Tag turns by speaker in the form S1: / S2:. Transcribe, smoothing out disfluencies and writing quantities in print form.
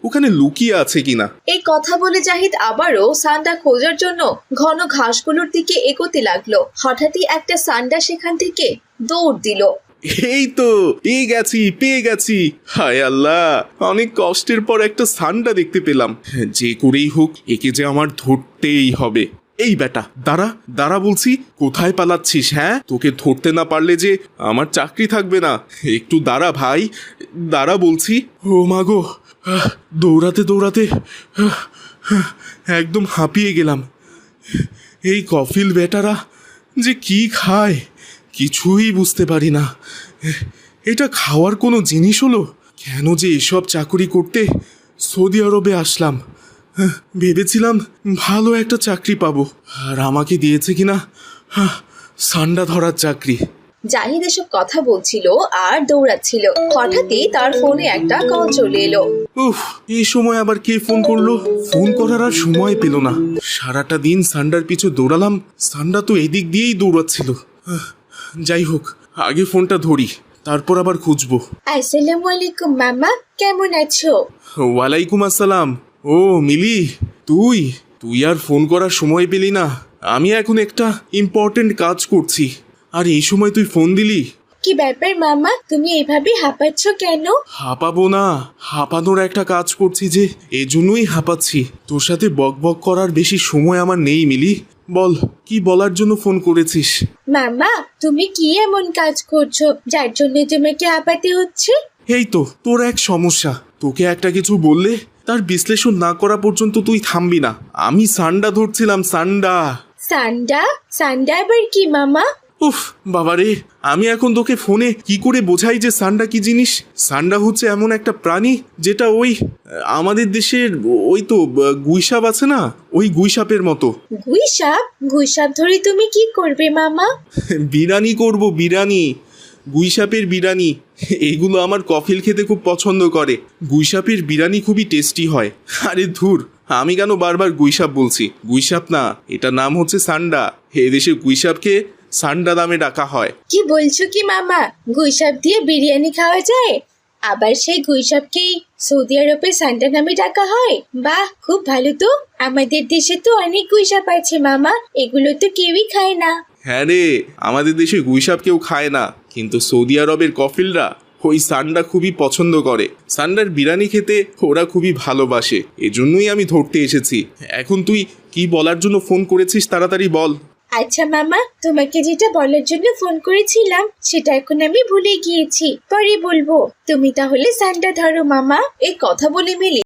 S1: ওখানে লুকিয়ে আছে কিনা।
S2: এই কথা বলে জাহিদ আবারও সান্ডা খোঁজার জন্য ঘন ঘাসগুলোর দিকে এগোতে লাগলো। হঠাৎই একটা সান্ডা সেখান থেকে দৌড় দিল।
S1: এই তো পেয়ে গেছি। হায় আল্লাহ, অনেক কষ্টের পর একটা সান্ডা দেখতে পেলাম। যে করেই হোক একে যে আমার ধরতেই হবে। এই বেটা, দাঁড়া বলছি, কোথায় পালাচ্ছিস? হ্যাঁ, তোকে ধরতে না পারলে যে আমার চাকরি থাকবে না। একটু দাঁড়া ভাই, দাঁড়া বলছি। ও মাগো, দৌড়াতে একদম হাঁপিয়ে গেলাম। এই কফিল বেটারা যে কি খায় কিছুই বুঝতে পারি না। এটা খাওয়ার কোনো জিনিস হলো? কেন যে এসব চাকরি করতে সৌদি আরবে আসলাম। ভেবেছিলাম ভালো একটা চাকরি পাবো, আর আমাকে দিয়েছে কিনা সান্ডা ধরার চাকরি।
S2: জাহিদ এসব কথা বলছিল আর দৌড়াচ্ছিল। হঠাৎই তার ফোনে একটা কল চলে এলো।
S1: উফ, এই সময় আবার কে ফোন করলো? ফোন করার আর সময় পেল না। সারাটা দিন সান্ডার পিছু দৌড়ালাম, সান্ডা তো এদিক দিয়েই দৌড়াচ্ছিল। যাই হোক, আগে ফোনটা ধরি, তারপর আবার খুঁজবো।
S2: আসসালামু আলাইকুম মামা, কেমন আছো?
S1: ওয়ালাইকুম আসসালাম। ও মিলি, তুই আর ফোন করার সময় পেলি না? আমি এখন একটা ইম্পর্টেন্ট কাজ করছি, আর এই সময় তুই ফোন দিলি?
S2: কি ব্যাপার মামা, তুমি এভাবে হাঁপাচ্ছ কেন?
S1: হাঁপাবো না, হাঁপানোর একটা কাজ করছি যে, এজন্যই হাঁপাচ্ছি। তোর সাথে বকবক করার বেশি সময় আমার নেই মিলি। বল, কি বলার জন্য ফোন করেছিস?
S2: মামা, তুমি কি এমন কাজ করছো যার জন্য তোমাকে হাঁপাতে হচ্ছে?
S1: এই তো তোর এক সমস্যা। তোকে একটা কিছু বললে তার বিশ্লেষণ না করা পর্যন্ত তুই থামবি না। আমি সান্ডা ধরছিলাম, সান্ডা।
S2: সান্ডা? সান্ডা আবার কি মামা?
S1: উফ বাবারে, আমি এখন তোকে ফোনে কি করে বোঝাই যে সান্ডা কি জিনিস? সান্ডা হচ্ছে এমন একটা প্রাণী যেটা ওই আমাদের দেশের ওই তো গুইসাপ আছে না, ওই গুইসাপের মতো।
S2: গুইসাপ? গুইসাপ ধরে তুমি কি করবে মামা?
S1: বিরিয়ানি করব, বিরিয়ানি। গুইসাপের বিরিয়ানি। এইগুলো আমার কফিল খেতে খুব পছন্দ করে। গুইসাপের বিরিয়ানি খুবই টেস্টি হয়। আরে ধুর, আমি কেন বারবার গুইসাপ বলছি? গুইসাপ না, এটা নাম হচ্ছে সান্ডা। এদেশে গুইসাপকে সান্ডা নামে ডাকা হয়।
S2: কি বলছো কি মামা, গুইসাপ দিয়ে বিরিয়ানি খাওয়া যায়? আবার সেই গুইসাপকেই সৌদি আরবে সান্ডা নামে ডাকা হয়? বাহ, খুব ভালো তো। আমাদের দেশে তো অনেক গুইসাপ আছে মামা, এগুলো তো কেউই খায় না।
S1: হ্যাঁ রে, আমাদের দেশে গুইসাপ কেউ খায় না, কিন্তু সৌদি আরবের কফিলরা ওই সান্ডা খুবই পছন্দ করে। সান্ডার বিরিয়ানি খেতে ওরা খুবই ভালোবাসে, এজন্যই আমি ধরতে এসেছি। এখন তুই কি বলার জন্য ফোন করেছিস, তাড়াতাড়ি বল।
S2: আচ্ছা মামা, তোমাকে যেটা বলার জন্য ফোন করেছিলাম সেটা এখন আমি ভুলে গিয়েছি, পরে বলবো। তুমি তাহলে সান্ডা ধরো মামা। এই কথা বলে মিলি